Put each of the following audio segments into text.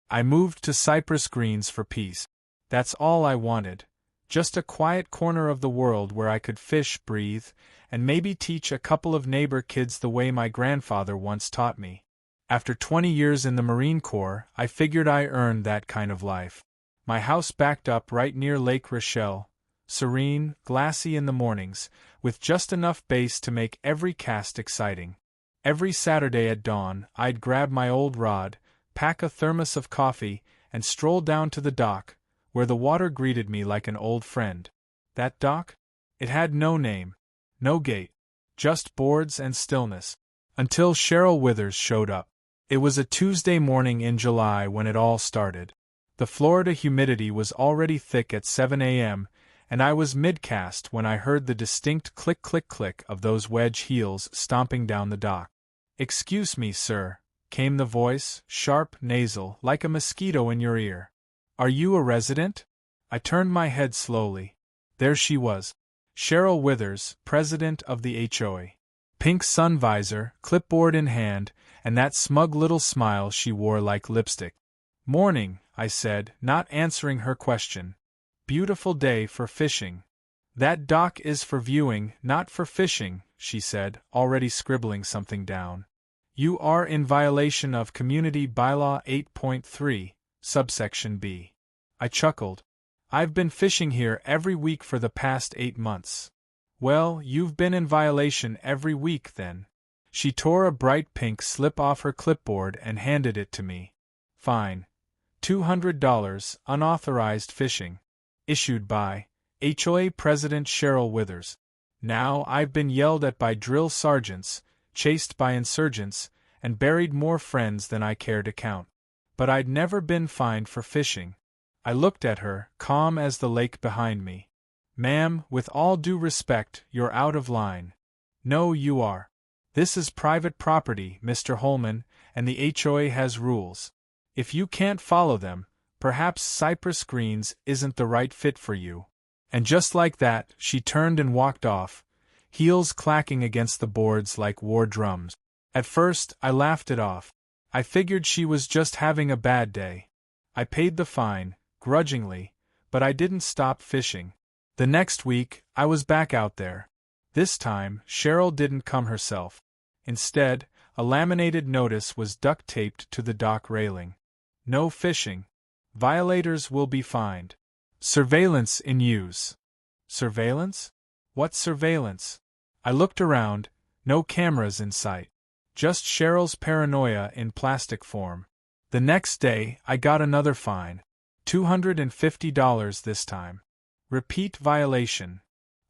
I moved to Cypress Greens for peace. That's all I wanted. Just a quiet corner of the world where I could fish, breathe, and maybe teach a couple of neighbor kids the way my grandfather once taught me. After 20 years in the Marine Corps, I figured I earned that kind of life. My house backed up right near Lake Rochelle, serene, glassy in the mornings, with just enough bass to make every cast exciting. Every Saturday at dawn, I'd grab my old rod, pack a thermos of coffee, and stroll down to the dock, where the water greeted me like an old friend. That dock? It had no name, no gate, just boards and stillness. Until Cheryl Withers showed up. It was a Tuesday morning in July when it all started. The Florida humidity was already thick at 7 a.m., and I was mid-cast when I heard the distinct click-click-click of those wedge heels stomping down the dock. "Excuse me, sir," came the voice, sharp, nasal, like a mosquito in your ear. "Are you a resident?" I turned my head slowly. There she was. Cheryl Withers, president of the HOA. Pink sun visor, clipboard in hand, and that smug little smile she wore like lipstick. "Morning," I said, not answering her question. "Beautiful day for fishing." "That dock is for viewing, not for fishing," she said, already scribbling something down. "You are in violation of Community Bylaw 8.3, subsection B." I chuckled. "I've been fishing here every week for the past 8 months. "Well, you've been in violation every week, then." She tore a bright pink slip off her clipboard and handed it to me. "Fine. $200, unauthorized fishing. Issued by HOA President Cheryl Withers." Now I've been yelled at by drill sergeants, chased by insurgents, and buried more friends than I care to count. But I'd never been fined for fishing. I looked at her, calm as the lake behind me. "Ma'am, with all due respect, you're out of line." "No, you are. This is private property, Mr. Holman, and the HOA has rules. If you can't follow them, perhaps Cypress Greens isn't the right fit for you." And just like that, she turned and walked off, heels clacking against the boards like war drums. At first, I laughed it off. I figured she was just having a bad day. I paid the fine, grudgingly, but I didn't stop fishing. The next week, I was back out there. This time, Cheryl didn't come herself. Instead, a laminated notice was duct-taped to the dock railing. "No fishing. Violators will be fined. Surveillance in use." Surveillance? What surveillance? I looked around, no cameras in sight. Just Cheryl's paranoia in plastic form. The next day, I got another fine. $250 this time. Repeat violation.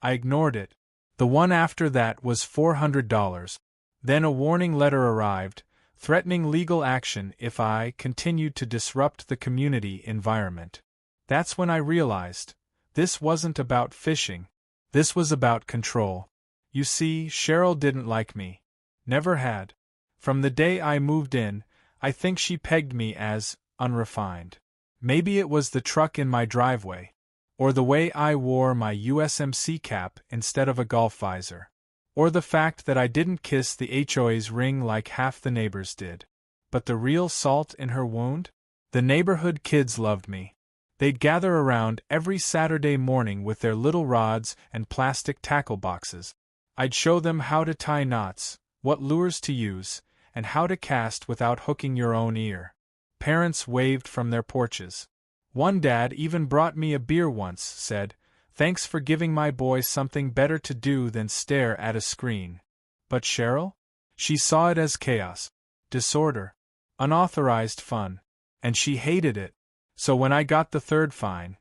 I ignored it. The one after that was $400. Then a warning letter arrived, threatening legal action if I continued to disrupt the community environment. That's when I realized, this wasn't about fishing. This was about control. You see, Cheryl didn't like me. Never had. From the day I moved in, I think she pegged me as unrefined. Maybe it was the truck in my driveway, or the way I wore my USMC cap instead of a golf visor, or the fact that I didn't kiss the HOA's ring like half the neighbors did. But the real salt in her wound? The neighborhood kids loved me. They'd gather around every Saturday morning with their little rods and plastic tackle boxes. I'd show them how to tie knots, what lures to use, and how to cast without hooking your own ear. Parents waved from their porches. One dad even brought me a beer once, said, "Thanks for giving my boy something better to do than stare at a screen." But Cheryl? She saw it as chaos, disorder, unauthorized fun, and she hated it. So when I got the third fine,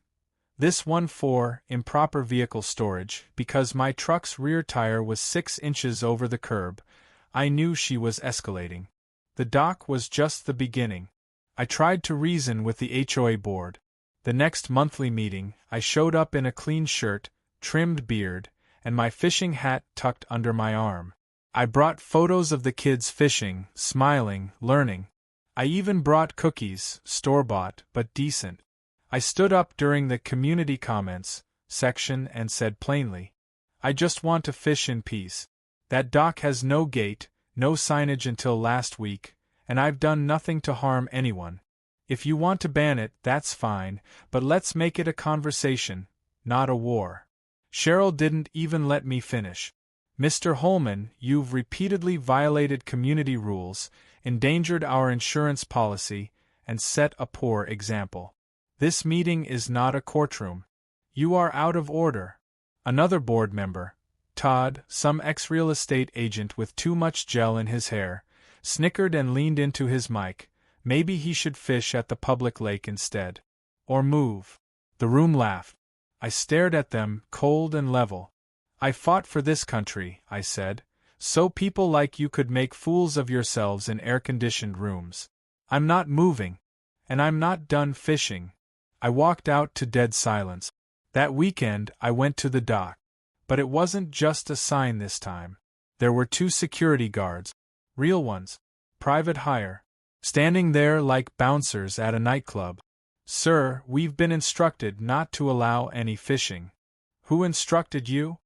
this one for improper vehicle storage because my truck's rear tire was 6 inches over the curb, I knew she was escalating. The dock was just the beginning. I tried to reason with the HOA board. The next monthly meeting, I showed up in a clean shirt, trimmed beard, and my fishing hat tucked under my arm. I brought photos of the kids fishing, smiling, learning. I even brought cookies, store-bought, but decent. I stood up during the community comments section and said plainly, "I just want to fish in peace. That dock has no gate, no signage until last week, and I've done nothing to harm anyone. If you want to ban it, that's fine, but let's make it a conversation, not a war. Cheryl didn't even let me finish. Mr. Holman, you've repeatedly violated community rules, endangered our insurance policy, and set a poor example. This meeting is not a courtroom. You are out of order. Another board member, Todd, some ex-real estate agent with too much gel in his hair, snickered and leaned into his mic. Maybe he should fish at the public lake instead. Or move. The room laughed. I stared at them, cold and level. I fought for this country, I said, so people like you could make fools of yourselves in air-conditioned rooms. I'm not moving. And I'm not done fishing. I walked out to dead silence. That weekend, I went to the dock. But it wasn't just a sign this time. There were 2 security guards. Real ones. Private hire. Standing there like bouncers at a nightclub. Sir, we've been instructed not to allow any fishing. Who instructed you?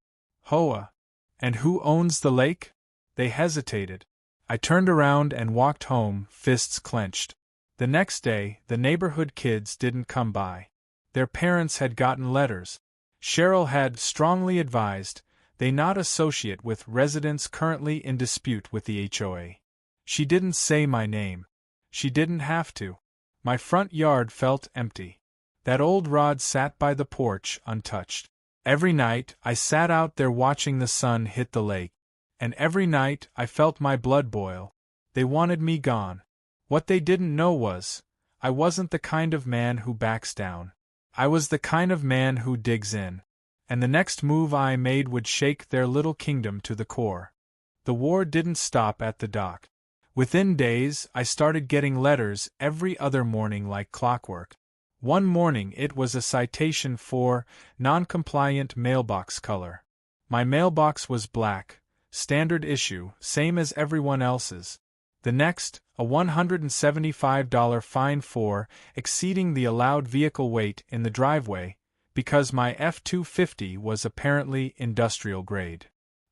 HOA. And who owns the lake? They hesitated. I turned around and walked home, fists clenched. The next day, the neighborhood kids didn't come by. Their parents had gotten letters. Cheryl had strongly advised they not associate with residents currently in dispute with the HOA. She didn't say my name. She didn't have to. My front yard felt empty. That old rod sat by the porch untouched. Every night, I sat out there watching the sun hit the lake. And every night, I felt my blood boil. They wanted me gone. What they didn't know was, I wasn't the kind of man who backs down. I was the kind of man who digs in. And the next move I made would shake their little kingdom to the core. The war didn't stop at the dock. Within days, I started getting letters every other morning like clockwork. One morning it was a citation for non-compliant mailbox color. My mailbox was black, standard issue, same as everyone else's. The next, a $175 fine for exceeding the allowed vehicle weight in the driveway, because my F-250 was apparently industrial grade.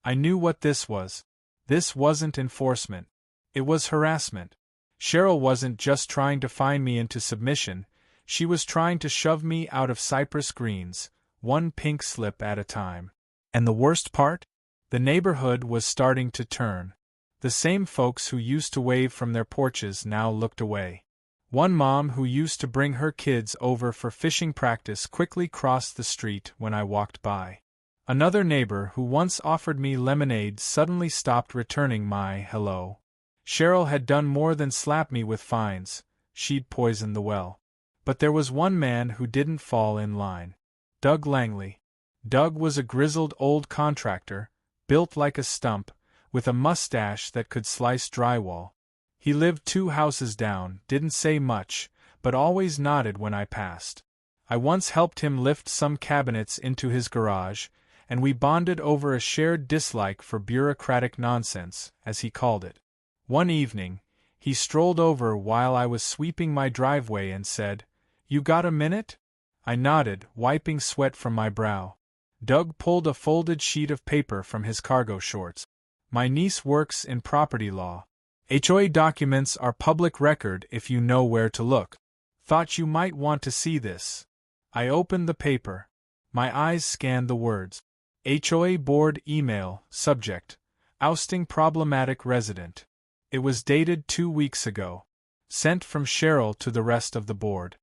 I knew what this was. This wasn't enforcement. It was harassment. Cheryl wasn't just trying to fine me into submission, she was trying to shove me out of Cypress Greens, one pink slip at a time. And the worst part? The neighborhood was starting to turn. The same folks who used to wave from their porches now looked away. One mom who used to bring her kids over for fishing practice quickly crossed the street when I walked by. Another neighbor who once offered me lemonade suddenly stopped returning my hello. Cheryl had done more than slap me with fines, she'd poisoned the well. But there was one man who didn't fall in line. Doug Langley. Doug was a grizzled old contractor, built like a stump, with a mustache that could slice drywall. He lived 2 houses down, didn't say much, but always nodded when I passed. I once helped him lift some cabinets into his garage, and we bonded over a shared dislike for bureaucratic nonsense, as he called it. One evening, he strolled over while I was sweeping my driveway and said, "You got a minute?" I nodded, wiping sweat from my brow. Doug pulled a folded sheet of paper from his cargo shorts. "My niece works in property law. HOA documents are public record if you know where to look. Thought you might want to see this." I opened the paper. My eyes scanned the words. HOA board email, subject, ousting problematic resident. It was dated 2 weeks ago. Sent from Cheryl to the rest of the board.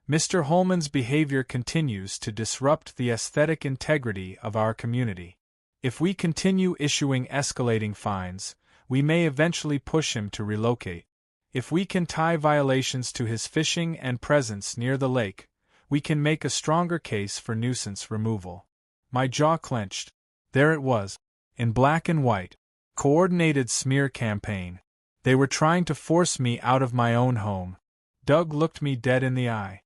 Mr. Holman's behavior continues to disrupt the aesthetic integrity of our community. If we continue issuing escalating fines, we may eventually push him to relocate. If we can tie violations to his fishing and presence near the lake, we can make a stronger case for nuisance removal. My jaw clenched. There it was, in black and white. Coordinated smear campaign. They were trying to force me out of my own home. Doug looked me dead in the eye.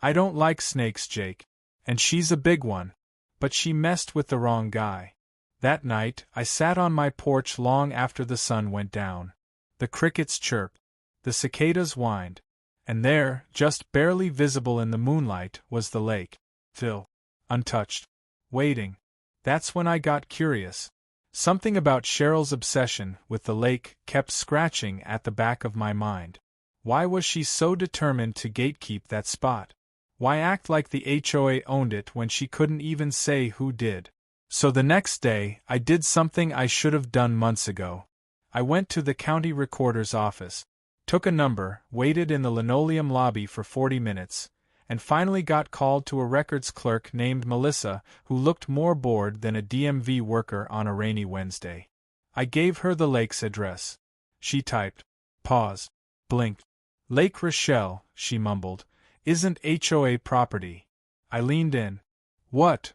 "I don't like snakes, Jake. And she's a big one. But she messed with the wrong guy." That night, I sat on my porch long after the sun went down. The crickets chirped. The cicadas whined. And there, just barely visible in the moonlight, was the lake. Still. Untouched. Waiting. That's when I got curious. Something about Cheryl's obsession with the lake kept scratching at the back of my mind. Why was she so determined to gatekeep that spot? Why act like the HOA owned it when she couldn't even say who did? So the next day, I did something I should have done months ago. I went to the county recorder's office, took a number, waited in the linoleum lobby for 40 minutes, and finally got called to a records clerk named Melissa who looked more bored than a DMV worker on a rainy Wednesday. I gave her the lake's address. She typed. Paused. Blinked. Lake Rochelle, she mumbled, isn't HOA property. I leaned in. What?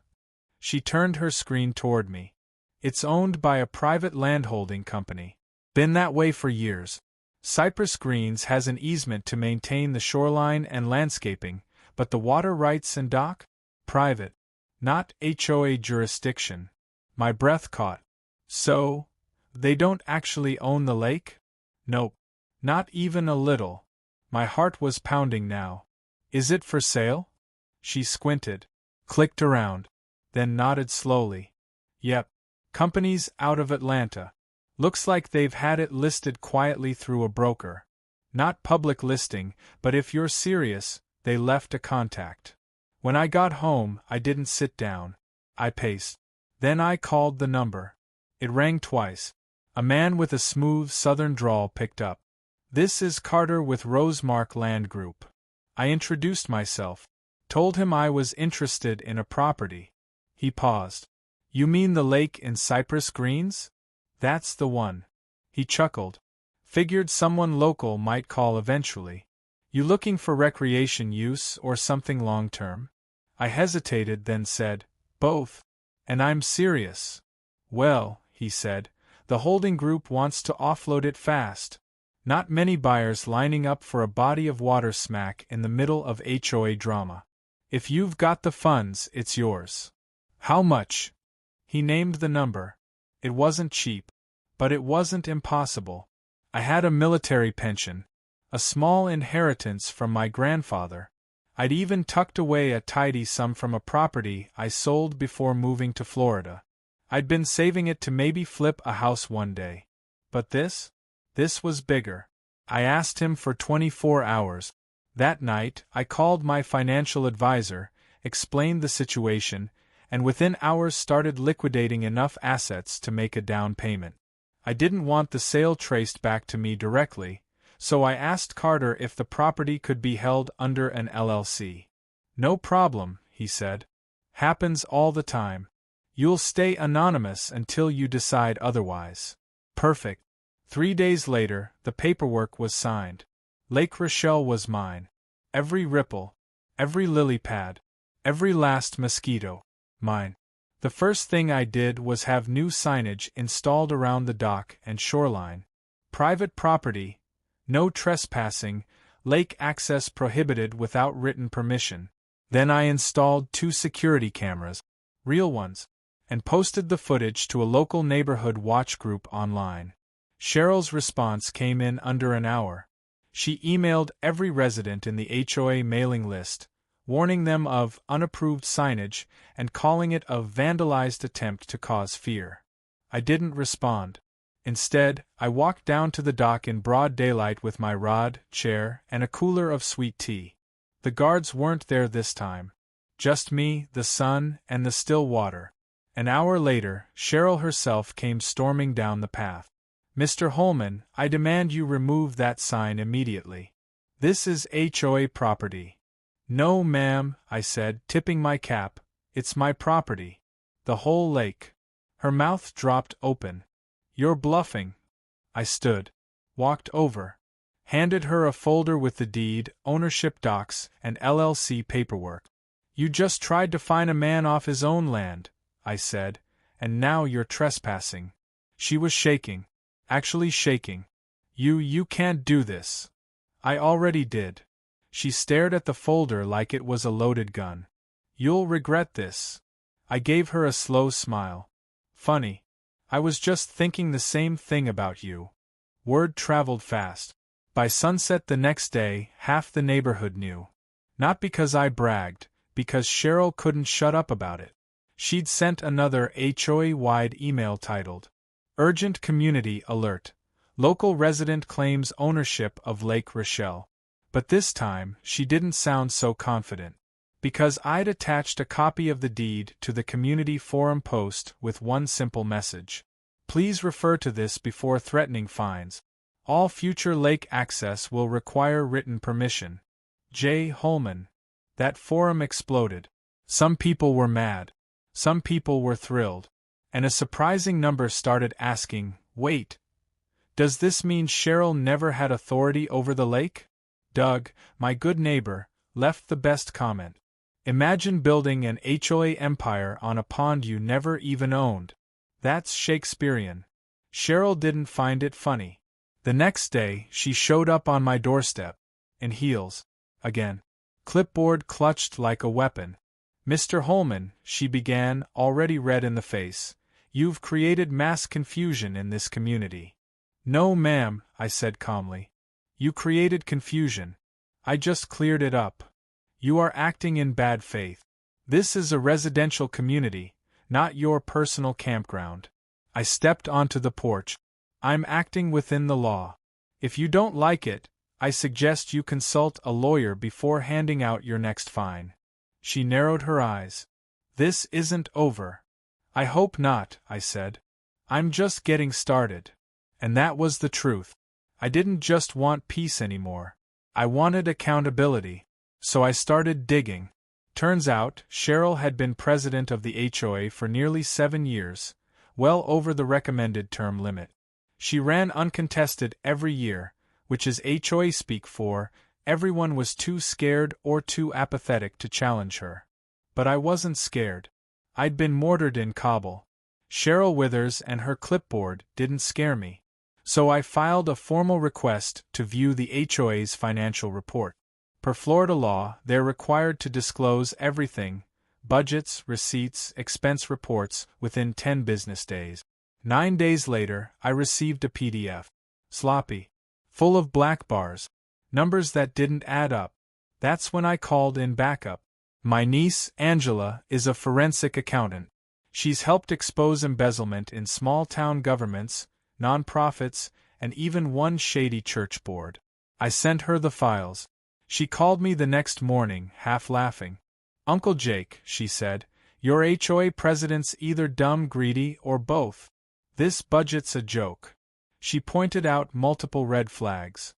She turned her screen toward me. It's owned by a private landholding company. Been that way for years. Cypress Greens has an easement to maintain the shoreline and landscaping, but the water rights and dock? Private. Not HOA jurisdiction. My breath caught. So, they don't actually own the lake? Nope. Not even a little. My heart was pounding now. Is it for sale? She squinted, clicked around, then nodded slowly. Yep. Company's out of Atlanta. Looks like they've had it listed quietly through a broker. Not public listing, but if you're serious, they left a contact. When I got home, I didn't sit down. I paced. Then I called the number. It rang twice. A man with a smooth southern drawl picked up. This is Carter with Rosemark Land Group. I introduced myself, told him I was interested in a property. He paused. You mean the lake in Cypress Greens? That's the one. He chuckled. Figured someone local might call eventually. You looking for recreation use or something long-term? I hesitated, then said, both. And I'm serious. Well, he said, the holding group wants to offload it fast. Not many buyers lining up for a body of water smack in the middle of HOA drama. If you've got the funds, it's yours. How much? He named the number. It wasn't cheap, but it wasn't impossible. I had a military pension, a small inheritance from my grandfather. I'd even tucked away a tidy sum from a property I sold before moving to Florida. I'd been saving it to maybe flip a house one day. But this was bigger. I asked him for 24 hours. That night, I called my financial advisor, explained the situation, and within hours started liquidating enough assets to make a down payment. I didn't want the sale traced back to me directly, so I asked Carter if the property could be held under an LLC. No problem, he said. Happens all the time. You'll stay anonymous until you decide otherwise. Perfect. 3 days later, the paperwork was signed. Lake Rochelle was mine. Every ripple, every lily pad, every last mosquito, mine. The first thing I did was have new signage installed around the dock and shoreline. Private property, no trespassing, lake access prohibited without written permission. Then I installed 2 security cameras, real ones, and posted the footage to a local neighborhood watch group online. Cheryl's response came in under an hour. She emailed every resident in the HOA mailing list, warning them of unapproved signage and calling it a vandalized attempt to cause fear. I didn't respond. Instead, I walked down to the dock in broad daylight with my rod, chair, and a cooler of sweet tea. The guards weren't there this time. Just me, the sun, and the still water. An hour later, Cheryl herself came storming down the path. Mr. Holman, I demand you remove that sign immediately. This is HOA property. No, ma'am, I said, tipping my cap. It's my property. The whole lake. Her mouth dropped open. You're bluffing. I stood, walked over, handed her a folder with the deed, ownership docs, and LLC paperwork. You just tried to fine a man off his own land, I said, and now you're trespassing. She was shaking. Actually shaking. You can't do this. I already did. She stared at the folder like it was a loaded gun. You'll regret this. I gave her a slow smile. Funny. I was just thinking the same thing about you. Word traveled fast. By sunset the next day, half the neighborhood knew. Not because I bragged, because Cheryl couldn't shut up about it. She'd sent another HOA-wide email titled, Urgent Community Alert. Local resident claims ownership of Lake Rochelle. But this time, she didn't sound so confident. Because I'd attached a copy of the deed to the community forum post with one simple message. Please refer to this before threatening fines. All future lake access will require written permission. J. Holman. That forum exploded. Some people were mad. Some people were thrilled. And a surprising number started asking, wait, does this mean Cheryl never had authority over the lake? Doug, my good neighbor, left the best comment. Imagine building an HOA empire on a pond you never even owned. That's Shakespearean. Cheryl didn't find it funny. The next day, she showed up on my doorstep. In heels. Again. Clipboard clutched like a weapon. Mr. Holman, she began, already red in the face, you've created mass confusion in this community. No, ma'am, I said calmly. You created confusion. I just cleared it up. You are acting in bad faith. This is a residential community, not your personal campground. I stepped onto the porch. I'm acting within the law. If you don't like it, I suggest you consult a lawyer before handing out your next fine. She narrowed her eyes. This isn't over. I hope not, I said. I'm just getting started. And that was the truth. I didn't just want peace anymore. I wanted accountability. So I started digging. Turns out, Cheryl had been president of the HOA for nearly 7 years, well over the recommended term limit. She ran uncontested every year, which is HOA speak for, everyone was too scared or too apathetic to challenge her. But I wasn't scared. I'd been mortared in Kabul. Cheryl Withers and her clipboard didn't scare me. So I filed a formal request to view the HOA's financial report. Per Florida law, they're required to disclose everything, budgets, receipts, expense reports, within 10 business days. 9 days later, I received a PDF. Sloppy. Full of black bars. Numbers that didn't add up. That's when I called in backup. My niece, Angela, is a forensic accountant. She's helped expose embezzlement in small-town governments, nonprofits, and even one shady church board. I sent her the files. She called me the next morning, half laughing. Uncle Jake, she said, your HOA president's either dumb, greedy, or both. This budget's a joke. She pointed out multiple red flags.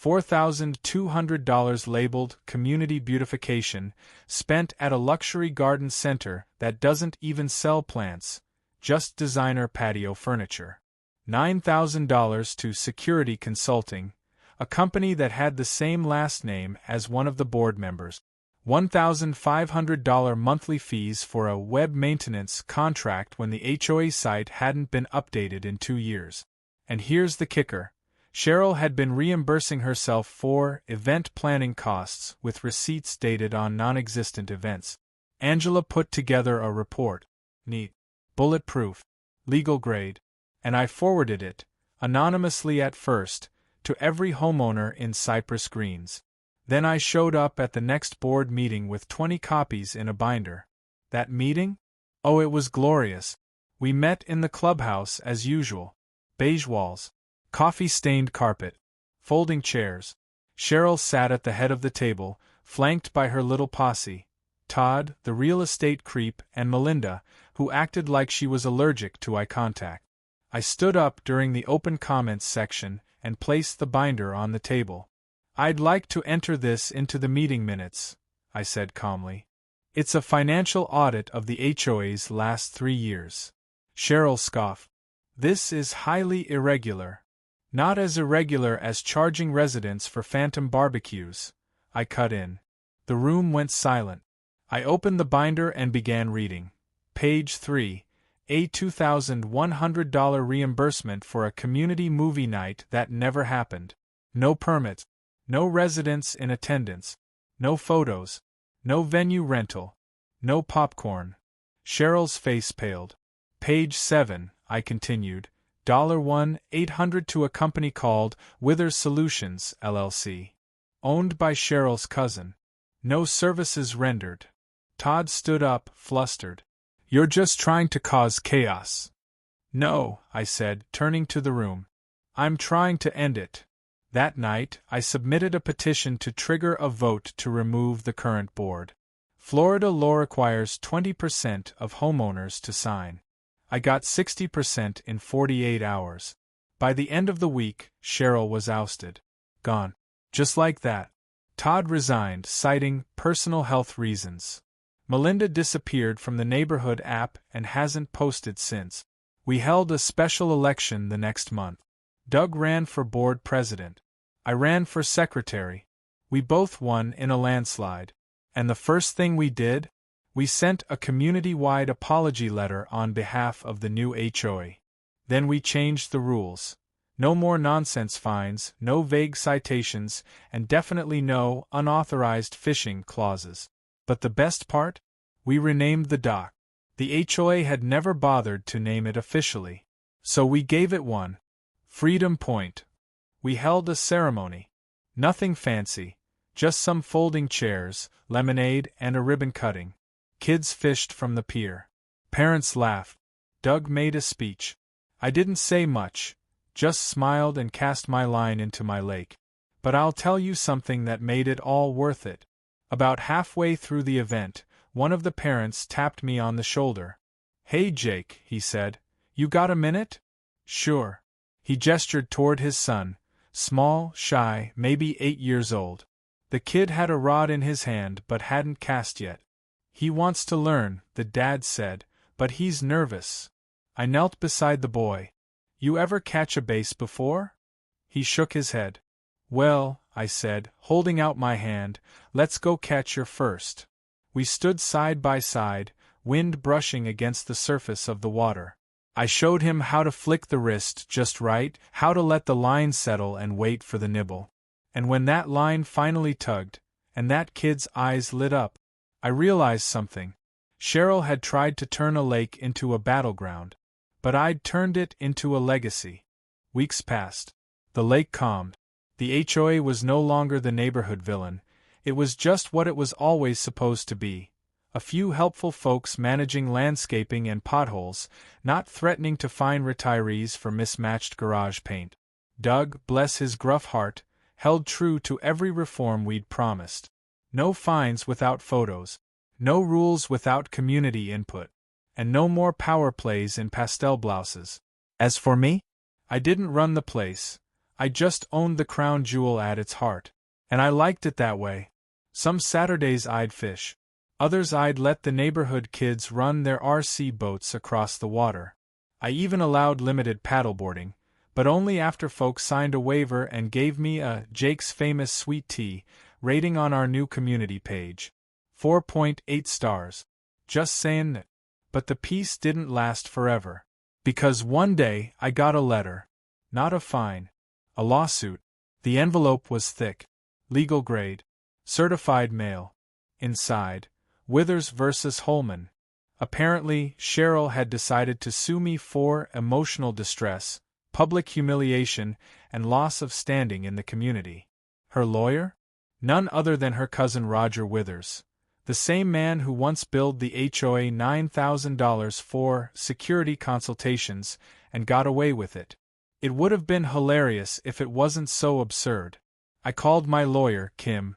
$4,200 labeled Community Beautification, spent at a luxury garden center that doesn't even sell plants, just designer patio furniture. $9,000 to Security Consulting, a company that had the same last name as one of the board members. $1,500 monthly fees for a web maintenance contract when the HOA site hadn't been updated in 2 years. And here's the kicker. Cheryl had been reimbursing herself for event planning costs with receipts dated on non-existent events. Angela put together a report. Neat. Bulletproof. Legal grade. And I forwarded it, anonymously at first, to every homeowner in Cypress Greens. Then I showed up at the next board meeting with 20 copies in a binder. That meeting? Oh, it was glorious. We met in the clubhouse as usual. Beige walls. Coffee-stained carpet. Folding chairs. Cheryl sat at the head of the table, flanked by her little posse. Todd, the real estate creep, and Melinda, who acted like she was allergic to eye contact. I stood up during the open comments section and placed the binder on the table. I'd like to enter this into the meeting minutes, I said calmly. It's a financial audit of the HOA's last 3 years. Cheryl scoffed. This is highly irregular. Not as irregular as charging residents for phantom barbecues, I cut in. The room went silent. I opened the binder and began reading. Page 3. A $2,100 reimbursement for a community movie night that never happened. No permit. No residents in attendance. No photos. No venue rental. No popcorn. Cheryl's face paled. Page 7, I continued. $1,800 to a company called Withers Solutions, LLC. Owned by Cheryl's cousin. No services rendered. Todd stood up, flustered. You're just trying to cause chaos. No, I said, turning to the room. I'm trying to end it. That night, I submitted a petition to trigger a vote to remove the current board. Florida law requires 20% of homeowners to sign. I got 60% in 48 hours. By the end of the week, Cheryl was ousted. Gone. Just like that. Todd resigned, citing personal health reasons. Melinda disappeared from the neighborhood app and hasn't posted since. We held a special election the next month. Doug ran for board president. I ran for secretary. We both won in a landslide. And the first thing we did? We sent a community-wide apology letter on behalf of the new HOA. Then we changed the rules. No more nonsense fines, no vague citations, and definitely no unauthorized fishing clauses. But the best part? We renamed the dock. The HOA had never bothered to name it officially. So we gave it one. Freedom Point. We held a ceremony. Nothing fancy, just some folding chairs, lemonade, and a ribbon cutting. Kids fished from the pier. Parents laughed. Doug made a speech. I didn't say much, just smiled and cast my line into my lake. But I'll tell you something that made it all worth it. About halfway through the event, one of the parents tapped me on the shoulder. "Hey Jake," he said, "you got a minute?" "Sure." He gestured toward his son, small, shy, maybe 8 years old. The kid had a rod in his hand but hadn't cast yet. "He wants to learn," the dad said, "but he's nervous." I knelt beside the boy. "You ever catch a bass before?" He shook his head. "Well," I said, holding out my hand, "let's go catch your first." We stood side by side, wind brushing against the surface of the water. I showed him how to flick the wrist just right, how to let the line settle and wait for the nibble. And when that line finally tugged, and that kid's eyes lit up, I realized something. Cheryl had tried to turn a lake into a battleground. But I'd turned it into a legacy. Weeks passed. The lake calmed. The HOA was no longer the neighborhood villain. It was just what it was always supposed to be. A few helpful folks managing landscaping and potholes, not threatening to fine retirees for mismatched garage paint. Doug, bless his gruff heart, held true to every reform we'd promised. No fines without photos. No rules without community input. And no more power plays in pastel blouses. As for me, I didn't run the place. I just owned the crown jewel at its heart. And I liked it that way. Some Saturdays I'd fish. Others I'd let the neighborhood kids run their RC boats across the water. I even allowed limited paddleboarding, but only after folks signed a waiver and gave me a Jake's Famous Sweet Tea rating on our new community page. 4.8 stars. Just saying that. But the peace didn't last forever. Because one day I got a letter. Not a fine. A lawsuit. The envelope was thick. Legal grade. Certified mail. Inside, Withers versus Holman. Apparently, Cheryl had decided to sue me for emotional distress, public humiliation, and loss of standing in the community. Her lawyer? None other than her cousin Roger Withers. The same man who once billed the HOA $9,000 for security consultations and got away with it. It would have been hilarious if it wasn't so absurd. I called my lawyer, Kim,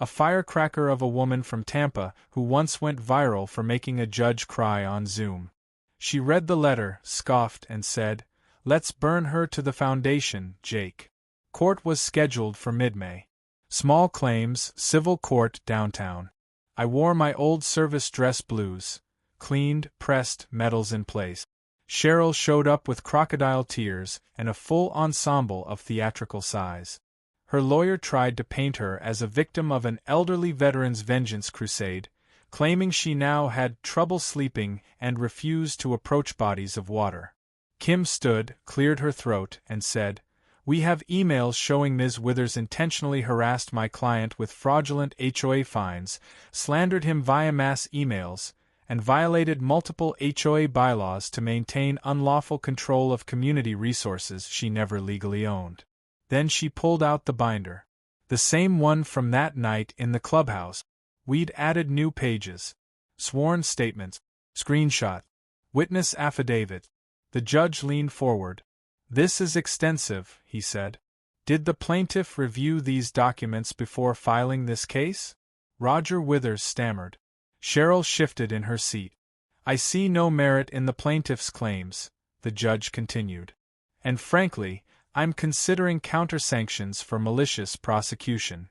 a firecracker of a woman from Tampa who once went viral for making a judge cry on Zoom. She read the letter, scoffed, and said, "Let's burn her to the foundation, Jake." Court was scheduled for mid-May. Small claims, civil court downtown. I wore my old service dress blues, cleaned, pressed, medals in place. Cheryl showed up with crocodile tears and a full ensemble of theatrical sighs. Her lawyer tried to paint her as a victim of an elderly veteran's vengeance crusade, claiming she now had trouble sleeping and refused to approach bodies of water. Kim stood, cleared her throat, and said, "We have emails showing Ms. Withers intentionally harassed my client with fraudulent HOA fines, slandered him via mass emails, and violated multiple HOA bylaws to maintain unlawful control of community resources she never legally owned." Then she pulled out the binder. The same one from that night in the clubhouse. We'd added new pages. Sworn statements. Screenshot. Witness affidavit. The judge leaned forward. "This is extensive," he said. "Did the plaintiff review these documents before filing this case?" Roger Withers stammered. Cheryl shifted in her seat. "I see no merit in the plaintiff's claims," the judge continued. "And frankly, I'm considering countersanctions for malicious prosecution."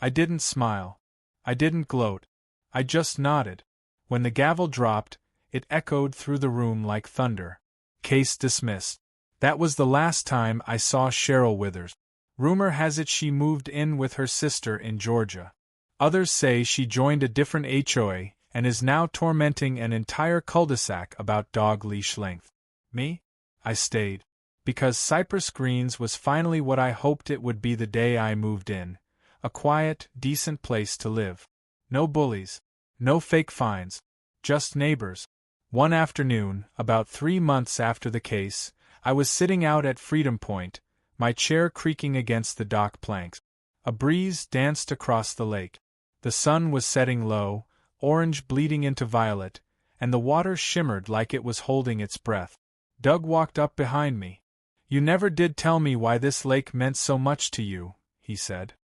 I didn't smile. I didn't gloat. I just nodded. When the gavel dropped, it echoed through the room like thunder. Case dismissed. That was the last time I saw Cheryl Withers. Rumor has it she moved in with her sister in Georgia. Others say she joined a different HOA and is now tormenting an entire cul-de-sac about dog leash length. Me? I stayed. Because Cypress Greens was finally what I hoped it would be the day I moved in. A quiet, decent place to live. No bullies. No fake fines. Just neighbors. One afternoon, about 3 months after the case, I was sitting out at Freedom Point, my chair creaking against the dock planks. A breeze danced across the lake. The sun was setting low, orange bleeding into violet, and the water shimmered like it was holding its breath. Doug walked up behind me. "You never did tell me why this lake meant so much to you," he said.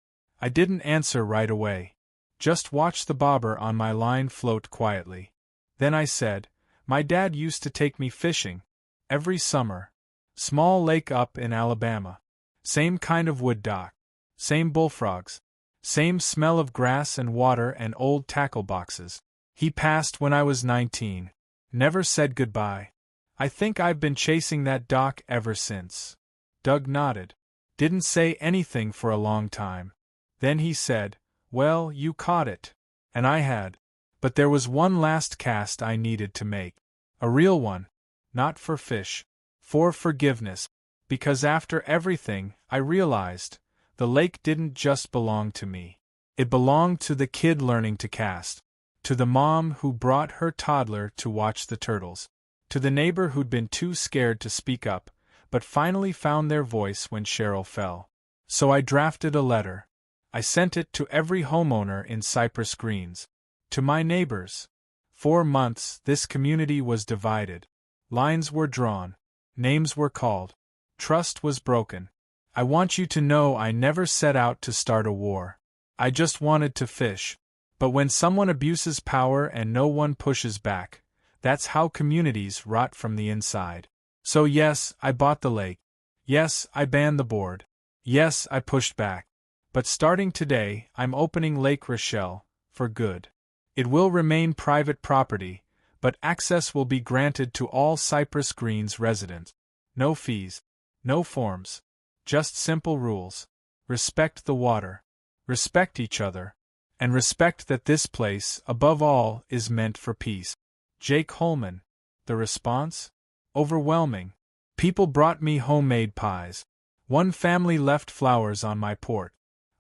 I didn't answer right away. Just watched the bobber on my line float quietly. Then I said, "My dad used to take me fishing. Every summer. Small lake up in Alabama. Same kind of wood dock. Same bullfrogs. Same smell of grass and water and old tackle boxes. He passed when I was 19. Never said goodbye. I think I've been chasing that dock ever since." Doug nodded. Didn't say anything for a long time. Then he said, "Well, you caught it. And I had. But there was one last cast I needed to make. A real one. Not for fish. For forgiveness. Because after everything, I realized, the lake didn't just belong to me. It belonged to the kid learning to cast. To the mom who brought her toddler to watch the turtles. To the neighbor who'd been too scared to speak up, but finally found their voice when Cheryl fell. So I drafted a letter. I sent it to every homeowner in Cypress Greens. To my neighbors. 4 months this community was divided. Lines were drawn. Names were called. Trust was broken. I want you to know I never set out to start a war. I just wanted to fish. But when someone abuses power and no one pushes back, that's how communities rot from the inside. So yes, I bought the lake. Yes, I banned the board. Yes, I pushed back. But starting today, I'm opening Lake Rochelle, for good. It will remain private property, but access will be granted to all Cypress Greens residents. No fees. No forms. Just simple rules. Respect the water. Respect each other. And respect that this place, above all, is meant for peace." Jake Holman. The response? Overwhelming. People brought me homemade pies. One family left flowers on my porch.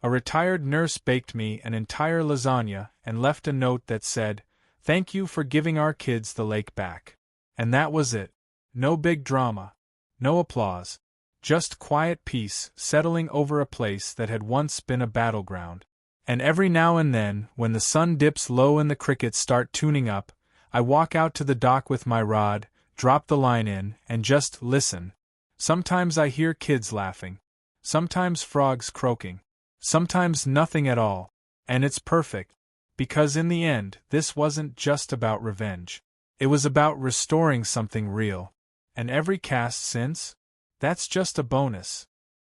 A retired nurse baked me an entire lasagna and left a note that said, "Thank you for giving our kids the lake back." And that was it. No big drama. No applause. Just quiet peace settling over a place that had once been a battleground. And every now and then, when the sun dips low and the crickets start tuning up, I walk out to the dock with my rod, drop the line in, and just listen. Sometimes I hear kids laughing. Sometimes frogs croaking. Sometimes nothing at all. And it's perfect. Because in the end, this wasn't just about revenge. It was about restoring something real. And every cast since? That's just a bonus.